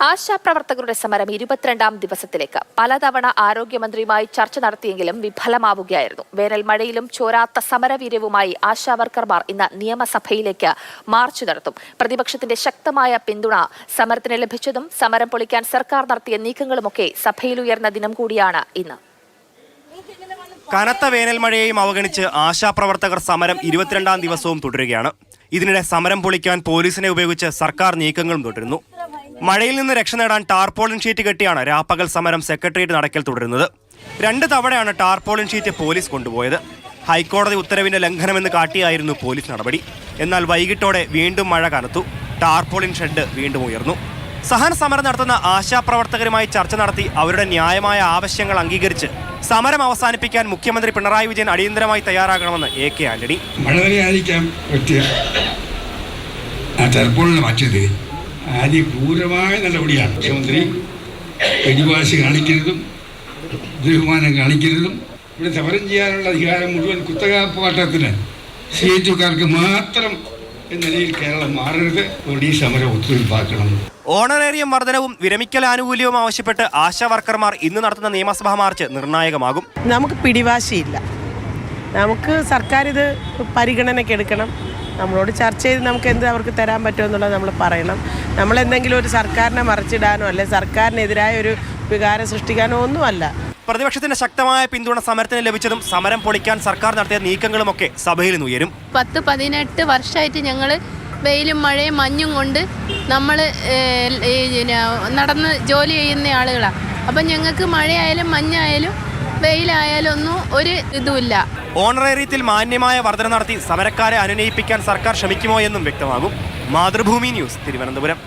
ആശാപ്രവർത്തകരുടെ സമരം 22ാം ദിവസത്തിലേക്ക്. പലതവണ ആരോഗ്യമന്ത്രിയുമായി ചർച്ച നടത്തിയെങ്കിലും വിഫലമാവുകയായിരുന്നു. വേനൽ മഴയിലും ചോരാത്ത സമരവീര്യവുമായി ആശാവർക്കർമാർ ഇന്ന് നിയമസഭയിലേക്ക് മാർച്ച് നടത്തും. പ്രതിപക്ഷത്തിന്റെ ശക്തമായ പിന്തുണ സമരത്തിന് ലഭിച്ചതും സമരം പൊളിക്കാൻ സർക്കാർ നടത്തിയ നീക്കങ്ങളുമൊക്കെ സഭയിലുയർന്ന ദിനം കൂടിയാണ് ഇന്ന്. കനത്ത വേനൽ മഴയെയും അവഗണിച്ച് ആശാപ്രവർത്തകർ സമരം 22ാം ദിവസവും തുടരുകയാണ്. ഇതിനിടെ സമരം പൊളിക്കാൻ പോലീസിനെ ഉപയോഗിച്ച് സർക്കാർ നീക്കങ്ങളും തുടരുന്നു. മഴയിൽ നിന്ന് രക്ഷ നേടാൻ ടാർപോളിൻ ഷീറ്റ് കെട്ടിയാണ് രാപ്പകൽ സമരം സെക്രട്ടേറിയറ്റ് നടക്കൽ തുടരുന്നത്. 2 തവണയാണ് ടാർപോളിൻ ഷീറ്റ് പോലീസ് കൊണ്ടുപോയത്. ഹൈക്കോടതി ഉത്തരവിന്റെ ലംഘനമെന്ന് കാട്ടിയായിരുന്നു പോലീസ് നടപടി. എന്നാൽ വൈകിട്ടോടെ വീണ്ടും മഴ കനത്തു. ടാർപോളിൻ ഷെഡ് വീണ്ടും ഉയർന്നു. സഹന സമരം നടത്തുന്ന ആശാപ്രവർത്തകരുമായി ചർച്ച നടത്തി അവരുടെ ന്യായമായ ആവശ്യങ്ങൾ അംഗീകരിച്ച് സമരം അവസാനിപ്പിക്കാൻ മുഖ്യമന്ത്രി പിണറായി വിജയൻ അടിയന്തരമായി തയ്യാറാകണമെന്ന് AK ആന്റണി. ക്രൂരമായ നടപടിയാണ്. മുഖ്യമന്ത്രി പ്രതിഭാഷി കാണിക്കരുതും ബഹുമാനം കാണിക്കരുതും. ഇവിടെ സമരം ചെയ്യാനുള്ള അധികാരം മുഴുവൻ കുത്തക പോരാട്ടത്തിന് CHOക്കാർക്ക് മാത്രം എന്ന നിലയിൽ കേരളം മാറരുത്. ഈ സമരം ഒത്തുതീർപ്പാക്കണം. ഓണറേറിയം വർധനവും വിരമിക്കൽ ആനുകൂല്യവും ആവശ്യപ്പെട്ട് ആശാ വർക്കർമാർ ഇന്ന് നടത്തുന്ന നിയമസഭാ മാർച്ച് നിർണായകമാകും. നമുക്ക് പിടിവാശിയില്ല. നമുക്ക് സർക്കാർ ഇത് പരിഗണനയ്ക്കെടുക്കണം. നമ്മളോട് ചർച്ച ചെയ്ത് നമുക്ക് എന്ത് അവർക്ക് തരാൻ പറ്റുമെന്നുള്ളത് നമ്മൾ പറയണം. നമ്മളെന്തെങ്കിലും ഒരു സർക്കാരിനെ മറിച്ചിടാനോ അല്ലെ സർക്കാരിനെതിരായ ഒരു വികാരം സൃഷ്ടിക്കാനോ ഒന്നുമല്ല. പ്രതിപക്ഷത്തിന്റെ ശക്തമായ പിന്തുണ സമരത്തിന് ലഭിച്ചതും സമരം പൊളിക്കാൻ സർക്കാർ നടത്തിയ നീക്കങ്ങളുമൊക്കെ സഭയിൽ ഉയരും. 10-18 വർഷമായിട്ട് ഞങ്ങൾ വെയിലും മഴയും മഞ്ഞും കൊണ്ട് നമ്മൾ നടന്ന് ജോലി ചെയ്യുന്ന ആളുകളാണ്. അപ്പം ഞങ്ങൾക്ക് മഴയായാലും മഞ്ഞായാലും വെയിലായാലും ഒന്നും ഒരു ഇതുമില്ല. ഓണറേറിയത്തിൽ മാന്യമായ വർധന നടത്തി സമരക്കാരെ അനുനയിപ്പിക്കാൻ സർക്കാർ ശ്രമിക്കുമോ എന്നും വ്യക്തമാകും. മാതൃഭൂമി ന്യൂസ്, തിരുവനന്തപുരം.